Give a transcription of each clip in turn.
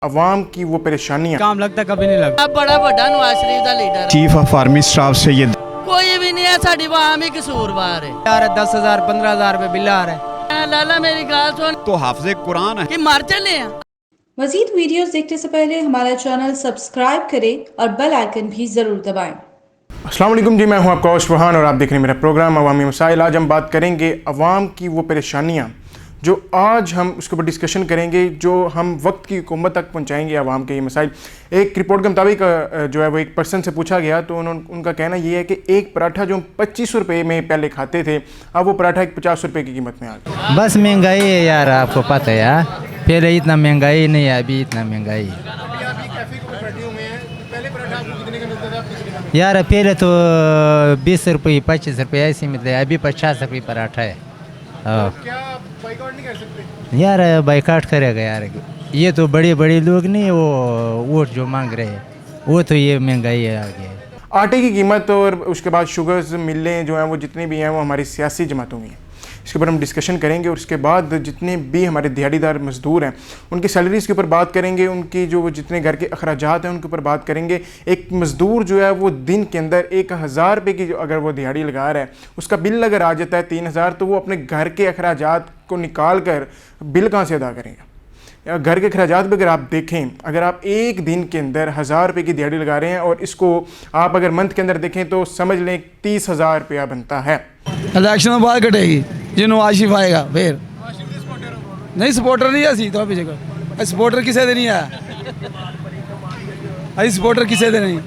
अवाम की वो परेशानियां काम लगता कभी नहीं लगता। बड़ा बड़ा नवाज शरीफ का leader chief of army staff से ये कोई भी नहीं है, साड़ी आवाम ही कसूरवार है यार 10,000 15,000 रुपए बिल आ रहे हैं। लाला मेरी गाल सुन तो हाफिज़े कुरान है कि मर चले हैं। मज़ीद वीडियोस देखने से पहले हमारा चैनल सब्सक्राइब करें और बेल आइकन भी ज़रूर दबाएं। अस्सलाम वालेकुम जी, मैं हूं आपका फरहान और आप देख रहे हैं मेरा प्रोग्राम अवामी मसाइल। आज हम बात करेंगे अवाम की वो परेशानियां जो आज हम उसके ऊपर डिस्कशन करेंगे, जो हम वक्त की हुकूमत तक पहुंचाएंगे अवाम के ये मसाइल। एक रिपोर्ट के मुताबिक जो है वो एक पर्सन से पूछा गया तो उनका कहना ये है कि एक पराठा जो हम 25 रुपये में पहले खाते थे, अब वो पराठा एक 50 रुपये की कीमत में आ गया। बस महंगाई है यार, आपको पता है यार, पहले इतना महंगाई नहीं है, अभी इतना महंगाई है यार। पहले तो 20 रुपये 25 रुपये ऐसे मिलते, अभी 50 रुपये पराठा है। क्या बाइकआउट नहीं कर सकते यार? बाइकाट करेगा यार, ये तो बड़े बड़े लोग नहीं, वो वोट जो मांग रहे हैं वो तो ये महंगाई है आगे। आटे की कीमत और उसके बाद शुगर्स मिलें जो हैं वो जितनी भी हैं वो हमारी सियासी जमातों में हैं। इसके ऊपर हम डिस्कशन करेंगे और उसके बाद जितने भी हमारे दिहाड़ीदार मजदूर हैं उनकी सैलरीज़ के ऊपर बात करेंगे, उनकी जो जितने घर के अखराजात हैं उनके ऊपर बात करेंगे। एक मज़दूर जो है वो दिन के अंदर 1,000 रुपये की अगर वो दिहाड़ी लगा रहा है, उसका बिल अगर आ जाता है 3,000, तो वो अपने घर के अखराजात को निकाल कर बिल कहाँ से अदा करेंगे? घर के अखराजात भी अगर आप देखें, अगर आप एक दिन के अंदर 1,000 रुपये की दिहाड़ी लगा रहे हैं और इसको आप अगर मंथ के अंदर देखें तो समझ लें 30,000 रुपया बनता है। इलेक्शन बाद कटेगी जो नवाज आएगा फिर नहीं, सपोर्टर नहीं है तो पीछे को सपोर्टर किसे दे नहीं है, अभी सपोर्टर किसे दे नहीं,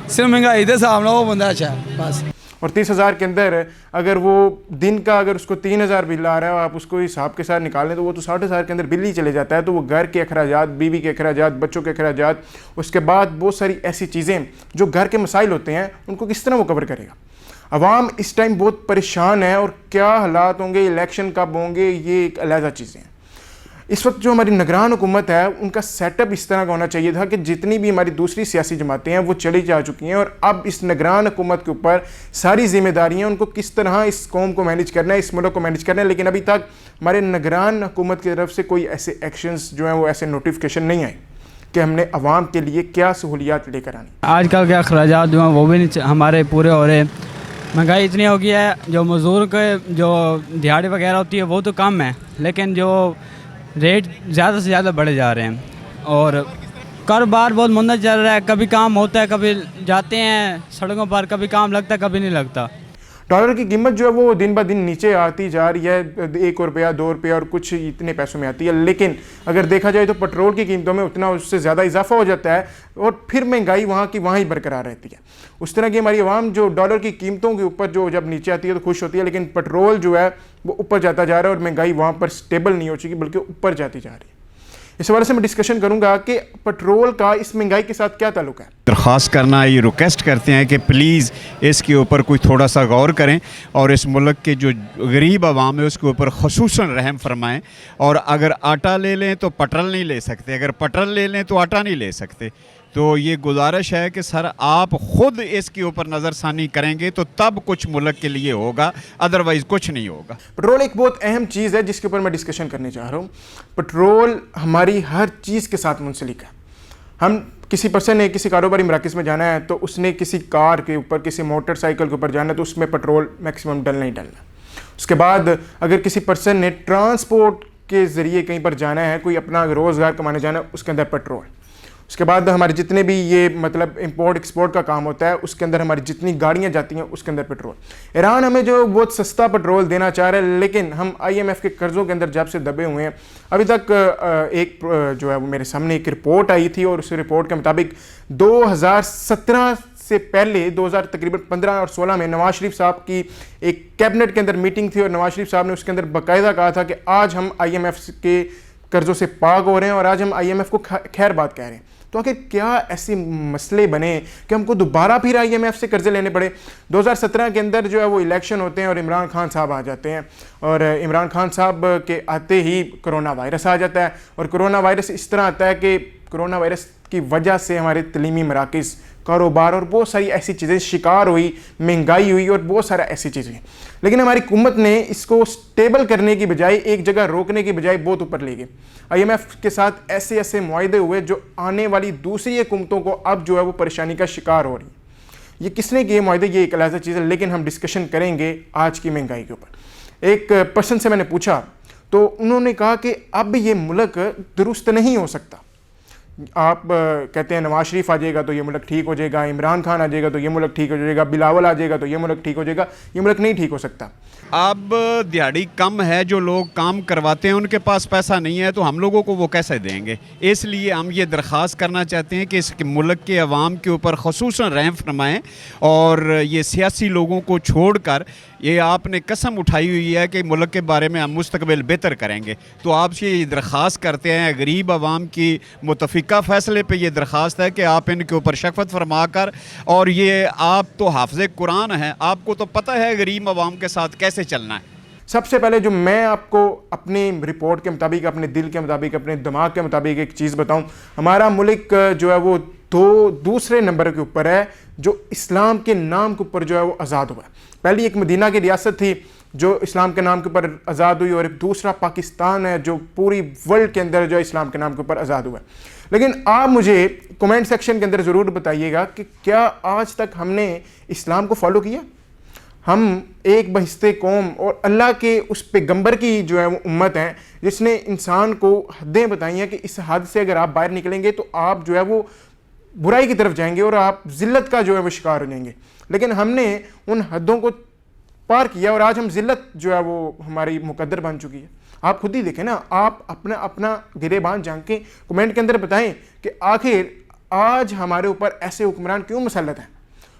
सिर्फ महंगाई के सामने वो बंदा अच्छा है बस। और 30,000 के अंदर अगर वो दिन का अगर उसको 3,000 बिल आ रहा है और आप उसको हिसाब के साथ निकालें तो वो तो 60,000 के अंदर बिल ही चले जाता है। तो वो घर के अखराजात, बीवी के अखराजात, बच्चों के अखराजात, उसके बाद बहुत सारी ऐसी चीज़ें जो घर के मसाइल होते हैं उनको किस तरह वो कवर करेगा? अवाम इस टाइम बहुत परेशान है और क्या हालात होंगे, इलेक्शन कब होंगे, ये एक अलग चीज़ें हैं। इस वक्त जो हमारी निगरान हुकूमत है उनका सेटअप इस तरह का होना चाहिए था कि जितनी भी हमारी दूसरी सियासी जमातें हैं वो चली जा चुकी हैं और अब इस निगरान हुकूमत के ऊपर सारी जिम्मेदारियां, उनको किस तरह इस कौम को मैनेज करना है, इस मुल्क को मैनेज करना है। लेकिन अभी तक हमारे निगरान हुकूमत की तरफ से कोई ऐसे एक्शंस जो हैं वो ऐसे नोटिफिकेशन नहीं आए कि हमने अवाम के लिए क्या सहूलियात लेकर आनी। आजकल के अखराजात जो हैं वो भी नहीं हमारे पूरे हो रहे हैं। महंगाई इतनी हो गई है, जो मज़दूर के जो दिहाड़ी वगैरह होती है वो तो कम है, लेकिन जो रेट ज़्यादा से ज़्यादा बढ़े जा रहे हैं और कारोबार बहुत मंदा चल रहा है। कभी काम होता है, कभी जाते हैं सड़कों पर, कभी काम लगता है, कभी नहीं लगता। डॉलर की कीमत जो है वो दिन ब दिन नीचे आती जा रही है, 1 रुपया 2 रुपया और कुछ इतने पैसों में आती है। लेकिन अगर देखा जाए तो पेट्रोल की कीमतों में उतना उससे ज़्यादा इजाफा हो जाता है और फिर महंगाई वहाँ की वहाँ ही बरकरार रहती है। उस तरह की हमारी आवाम जो डॉलर की कीमतों के ऊपर जो जब नीचे आती है तो खुश होती है, लेकिन पेट्रोल जो है वो ऊपर जाता जा रहा है और महंगाई वहाँ पर स्टेबल नहीं हो चुकी बल्कि ऊपर जाती जा रही है। इस हवाले से मैं डिस्कशन करूंगा कि पेट्रोल का इस महंगाई के साथ क्या ताल्लुक है। दरख्वास्त करना, ये रिक्वेस्ट करते हैं कि प्लीज़ इसके ऊपर कोई थोड़ा सा गौर करें और इस मुल्क के जो गरीब आवाम है उसके ऊपर ख़ुसूसन रहम फरमाएं। और अगर आटा ले लें तो पेट्रोल नहीं ले सकते, अगर पेट्रोल ले लें तो आटा नहीं ले सकते। तो ये गुजारिश है कि सर आप ख़ुद इसके ऊपर नज़रसानी करेंगे तो तब कुछ मुल्क के लिए होगा, अदरवाइज़ कुछ नहीं होगा। पेट्रोल एक बहुत अहम चीज़ है जिसके ऊपर मैं डिस्कशन करने चाह रहा हूँ। पेट्रोल हमारी हर चीज़ के साथ मुंसलिक है। हम किसी पर्सन ने किसी कारोबारी मराकज़ में जाना है तो उसने किसी कार के ऊपर, किसी मोटरसाइकिल के ऊपर जाना है तो उसमें पेट्रोल मैक्सिमम डलना ही डलना। उसके बाद अगर किसी पर्सन ने ट्रांसपोर्ट के ज़रिए कहीं पर जाना है, कोई अपना रोज़गार कमाने जाना है, उसके अंदर पेट्रोल। उसके बाद हमारे जितने भी ये मतलब इंपोर्ट एक्सपोर्ट का काम होता है उसके अंदर हमारी जितनी गाड़ियाँ जाती हैं उसके अंदर पेट्रोल। ईरान हमें जो बहुत सस्ता पेट्रोल देना चाह रहा है, लेकिन हम IMF के कर्ज़ों के अंदर जब से दबे हुए हैं। अभी तक एक जो है वो मेरे सामने एक रिपोर्ट आई थी और उस रिपोर्ट के मुताबिक 2017 से पहले 2000 तकरीबन 15 और 16 में नवाज शरीफ साहब की एक कैबिनेट के अंदर मीटिंग थी और नवाज शरीफ साहब ने उसके अंदर बाकायदा कहा था कि आज हम IMF के कर्ज़ों से पाक हो रहे हैं और आज हम IMF को खैर बात कह रहे हैं। तो आखिर क्या ऐसे मसले बने कि हमको दोबारा फिर IMF से कर्जे लेने पड़े? 2017 के अंदर जो है वो इलेक्शन होते हैं और इमरान खान साहब आ जाते हैं और इमरान खान साहब के आते ही कोरोना वायरस आ जाता है और कोरोना वायरस इस तरह आता है कि कोरोना वायरस की वजह से हमारे तलीमी मराकज़, कारोबार और बहुत सारी ऐसी चीज़ें शिकार हुई, महंगाई हुई और बहुत सारा ऐसी चीज़ें। लेकिन हमारी हुकूमत ने इसको स्टेबल करने की बजाय, एक जगह रोकने की बजाय बहुत ऊपर ले गए। IMF के साथ ऐसे ऐसे मुआहदे हुए जो आने वाली दूसरी हुकूमतों को अब जो है वो परेशानी का शिकार हो रही है। ये किसने किए मुआहदे, ये एक अलग चीज़ है, लेकिन हम डिस्कशन करेंगे आज की महंगाई के ऊपर। एक पर्सन से मैंने पूछा तो उन्होंने कहा कि अब ये मुल्क दुरुस्त नहीं हो सकता। आप कहते हैं नवाज शरीफ आ जाएगा तो ये मुल्क ठीक हो जाएगा, इमरान खान आ जाएगा तो ये मुल्क ठीक हो जाएगा, बिलावल आ जाएगा तो ये मुल्क ठीक हो जाएगा। ये मुल्क नहीं ठीक हो सकता। अब दिहाड़ी कम है, जो लोग काम करवाते हैं उनके पास पैसा नहीं है, तो हम लोगों को वो कैसे देंगे। इसलिए हम ये दरख्वास्त करना चाहते हैं कि इस मुल्क के अवाम के ऊपर ख़ुसूसन रहम फरमाएँ और ये सियासी लोगों को छोड़कर ये आपने कसम उठाई हुई है कि मुल्क के बारे में हम मुस्तकबिल बेहतर करेंगे, तो आपसे ये दरख्वास्त करते हैं, गरीब आवाम की मुतफ़िका फ़ैसले पे ये दरख्वास्त है कि आप इनके ऊपर शफ़क़त फरमा कर, और ये आप तो हाफ़िज़ कुरान हैं, आपको तो पता है गरीब आवाम के साथ कैसे चलना है। सबसे पहले जो मैं आपको अपनी रिपोर्ट के मुताबिक, अपने दिल के मुताबिक, अपने दिमाग के मुताबिक एक चीज़ बताऊं, हमारा मुल्क जो है वो दूसरे नंबर के ऊपर है जो इस्लाम के नाम के ऊपर जो है वो आज़ाद हुआ है। पहली एक मदीना की रियासत थी जो इस्लाम के नाम के ऊपर आज़ाद हुई, और एक दूसरा पाकिस्तान है जो पूरी वर्ल्ड के अंदर जो है इस्लाम के नाम के ऊपर आज़ाद हुआ है। लेकिन आप मुझे कमेंट सेक्शन के अंदर ज़रूर बताइएगा कि क्या आज तक हमने इस्लाम को फॉलो किया। हम एक बहिस्ते कौम और अल्लाह के उस पैगंबर की जो है वो उम्मत है जिसने इंसान को हदें बताई हैं कि इस हद से अगर आप बाहर निकलेंगे तो आप जो है वो बुराई की तरफ जाएंगे और आप ज़िल्लत का जो है वो शिकार हो जाएंगे। लेकिन हमने उन हदों को पार किया और आज हम ज़िल्लत जो है वो हमारी मुकद्दर बन चुकी है। आप खुद ही देखें ना, आप अपना अपना गिरेबान जान के कमेंट के अंदर बताएं कि आखिर आज हमारे ऊपर ऐसे हुक्मरान क्यों मुसल्लत हैं।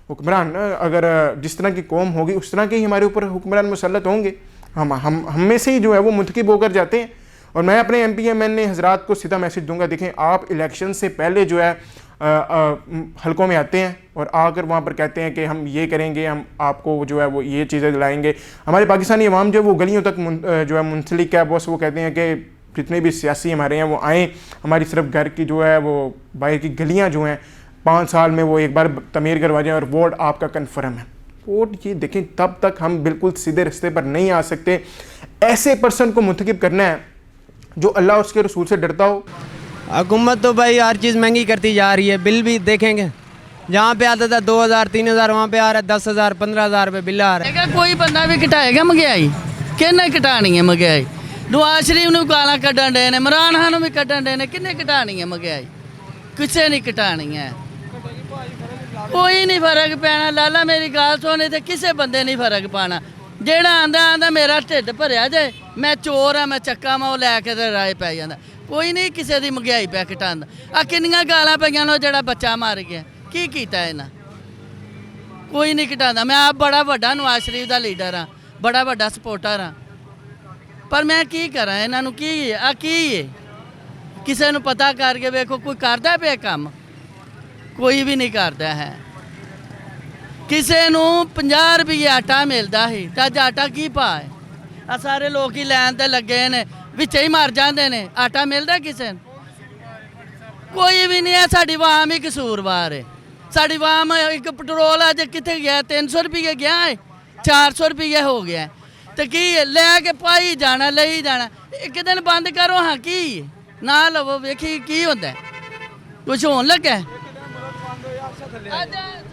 हुक्मरान अगर जिस तरह की कौम होगी उस तरह के ही हमारे ऊपर हुक्मरान मुसल्लत होंगे। हम में से ही जो है वो मुंतखब होकर जाते हैं। और मैं अपने MP MNA हजरात को सीधा मैसेज दूंगा, देखें आप इलेक्शन से पहले जो है हलकों में आते हैं और आकर वहाँ पर कहते हैं कि हम ये करेंगे, हम आपको जो है वो ये चीज़ें दिलाएंगे। हमारे पाकिस्तानी अवाम जो है वो गलियों तक जो है मुंसलिक है। बस वो कहते हैं कि जितने भी सियासी हमारे हैं वो आएँ, हमारी सिर्फ घर की जो है वो बाहर की गलियाँ जो हैं 5 साल में वो एक बार तमीर करवा जाएँ और वोट आपका कन्फर्म है। वोट ये देखें, तब तक हम बिल्कुल सीधे रास्ते पर नहीं आ सकते। ऐसे पर्सन को मुंतखब करना है जो अल्लाह उसके रसूल से डरता हो। हुकूमत तो भाई हर चीज़ महंगी करती जा रही है। बिल भी देखेंगे, जहाँ पे आता था 2000 3000 वहाँ पे आ रहा है 10,000 15,000 रुपये बिल आ रहा है। कोई बंदा भी घटाएगा महंगाई, किन्ने घटानी है महंगाई। नवाज शरीफ नूं गालां कड्ढण डे ने, इमरान खान नूं भी कड्ढण डे ने, किन्ने घटानी है महंगाई। किसे नहीं घटानी है, कोई नहीं फर्क पैना। लाला मेरी गल सुन, ते किसे बंदे नहीं फर्क पाना। जेड़ा आंदा मेरा ढिड भरिया जे, मैं चोर हाँ, मैं चक्का मैं, वो लैके ते राय पै जांदा। कोई नहीं किसी की महंगाई पै घटांदा। आ किन्नियां गालां पईयां ने जेड़ा बच्चा मर गया, की कीता इन्हां, कोई नहीं घटांदा। मैं आप बड़ा वड्डा नवाज शरीफ दा लीडर हाँ, बड़ा वड्डा सपोर्टर हाँ, पर मैं की करा इन्हां नूं। की आ की है, किसी नूं पता करके वेखो कोई करदा पे काम, कोई भी नहीं करता है। किसी नूं 50 रुपये आटा मिलता ही तो अज आटा की भाव है। आ सारे लोग ही लैन ते लगे ने, विच ही मर जाते हैं। आटा मिलता किसी ने, कोई भी नहीं है। साड़ी वाम ही कसूरवार है। साड़ी वाम एक पेट्रोल अज कितने गया, 300 रुपये गया है, 400 रुपये हो गया। तो की लैके पाई जाना, ले जाना। एक दिन बंद करो, हाँ की ना लवो, वेखी की होता है, कुछ होने लगा।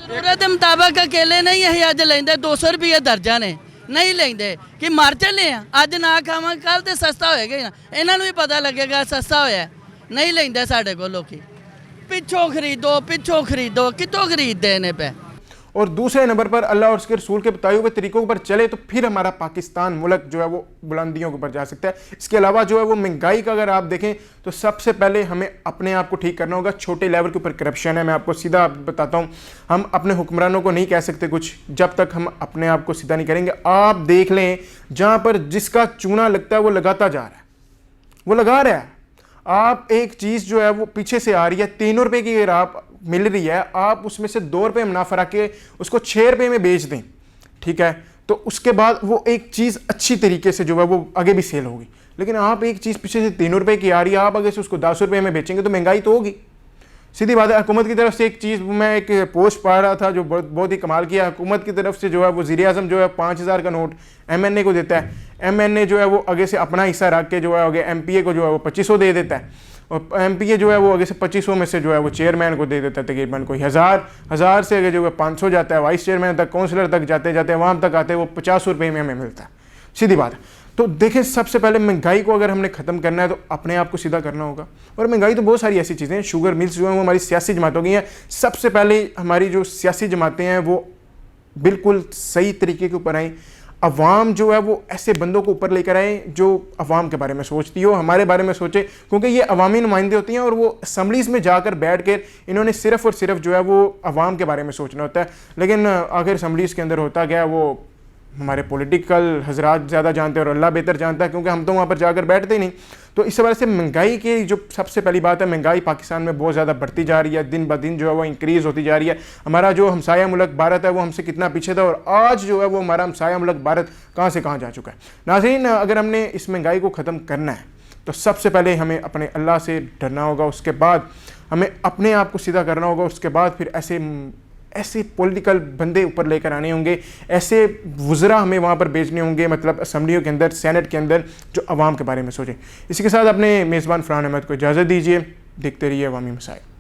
जरूरत मुताबिक अकेले नहीं अं अज लेंदे 200 रुपये दर्जन ने, नहीं लेंदे कि मर चले हैं। अज ना खावे कल तो सस्ता होएगा ही ना, इन्हों भी पता लगेगा सस्ता होया। नहीं लेंदे साढ़े को लोग, पिछों खरीदो कितों खरीदते इन्हें पे। और दूसरे नंबर पर अल्लाह और उसके रसूल के बताए हुए तरीकों पर चले तो फिर हमारा पाकिस्तान मुल्क जो है वो बुलंदियों के ऊपर जा सकता है। इसके अलावा जो है वो महंगाई का अगर आप देखें तो सबसे पहले हमें अपने आप को ठीक करना होगा। छोटे लेवल के ऊपर करप्शन है, मैं आपको सीधा बताता हूँ। हम अपने हुक्मरानों को नहीं कह सकते कुछ जब तक हम अपने आप को सीधा नहीं करेंगे। आप देख लें, जहाँ पर जिसका चूना लगता है वो लगाता जा रहा है, वो लगा रहा है। आप एक चीज़ जो है वो पीछे से आ रही है, 3 रुपये की अगर आप मिल रही है, आप उसमें से 2 रुपये मुनाफा रख के उसको 6 रुपये में बेच दें, ठीक है, तो उसके बाद वो एक चीज़ अच्छी तरीके से जो है वो आगे भी सेल होगी। लेकिन आप एक चीज़ पीछे से 3 रुपये की आ रही है, आप अगर से उसको 10 रुपये में बेचेंगे तो महंगाई तो होगी। सीधी बात है, हुकूमत की तरफ से एक चीज़, मैं एक पोस्ट पढ़ रहा था जो बहुत ही कमाल किया। हुकूमत की तरफ से जो है वज़ीर आज़म जो है 5,000 का नोट MNA को देता है, MNA जो है वो आगे से अपना हिस्सा रख के जो है आगे MPA को जो है वो 2500 दे देता है, और MPA जो है वो आगे से 2500 में से जो है वो चेयरमैन को दे देता है, तकरीबन कोई हज़ार से आगे जो है 500 जाता है, वाइस चेयरमैन तक, काउंसलर तक जाते जाते वहाँ तक आते वो 50 रुपये में हमें मिलता है। सीधी बात है। तो देखें, सबसे पहले महंगाई को अगर हमने ख़त्म करना है तो अपने आप को सीधा करना होगा। और महंगाई तो बहुत सारी ऐसी चीज़ें हैं, शुगर मिल्स जो हैं वो हमारी सियासी जमातों की हैं। सबसे पहले हमारी जो सियासी जमातें हैं वो बिल्कुल सही तरीके के ऊपर आएँ, अवाम जो है वो ऐसे बंदों को ऊपर लेकर आए जो अवाम के बारे में सोचती हो, हमारे बारे में सोचे, क्योंकि ये अवामी नुमाइंदे होती हैं और वो असम्बलीज़ में जाकर बैठ कर इन्होंने सिर्फ़ और सिर्फ जो है वो अवाम के बारे में सोचना होता है। लेकिन आखिर असम्बलीज़ के अंदर होता गया, वो हमारे पॉलिटिकल हजरात ज़्यादा जानते हैं और अल्लाह बेहतर जानता है, क्योंकि हम तो वहाँ पर जाकर बैठते ही नहीं। तो इस वजह से महंगाई की जो सबसे पहली बात है, महंगाई पाकिस्तान में बहुत ज़्यादा बढ़ती जा रही है, दिन ब दिन जो है वो इंक्रीज़ होती जा रही है। हमारा जो हमसाया मुल्क भारत है वो हमसे कितना पीछे था और आज जो है वो हमारा हमसाया मुल्क भारत कहाँ से कहाँ जा चुका है। नाज़रीन, अगर हमने इस महंगाई को ख़त्म करना है तो सबसे पहले हमें अपने अल्लाह से डरना होगा, उसके बाद हमें अपने आप को सीधा करना होगा, उसके बाद फिर ऐसे पॉलिटिकल बंदे ऊपर लेकर आने होंगे, ऐसे वुज़रा हमें वहाँ पर भेजने होंगे, मतलब असम्बलियों के अंदर, सेनेट के अंदर, जो अवाम के बारे में सोचें। इसी के साथ अपने मेज़बान फ़रहान अहमद को इजाज़त दीजिए। देखते रहिए अवामी मसाइल।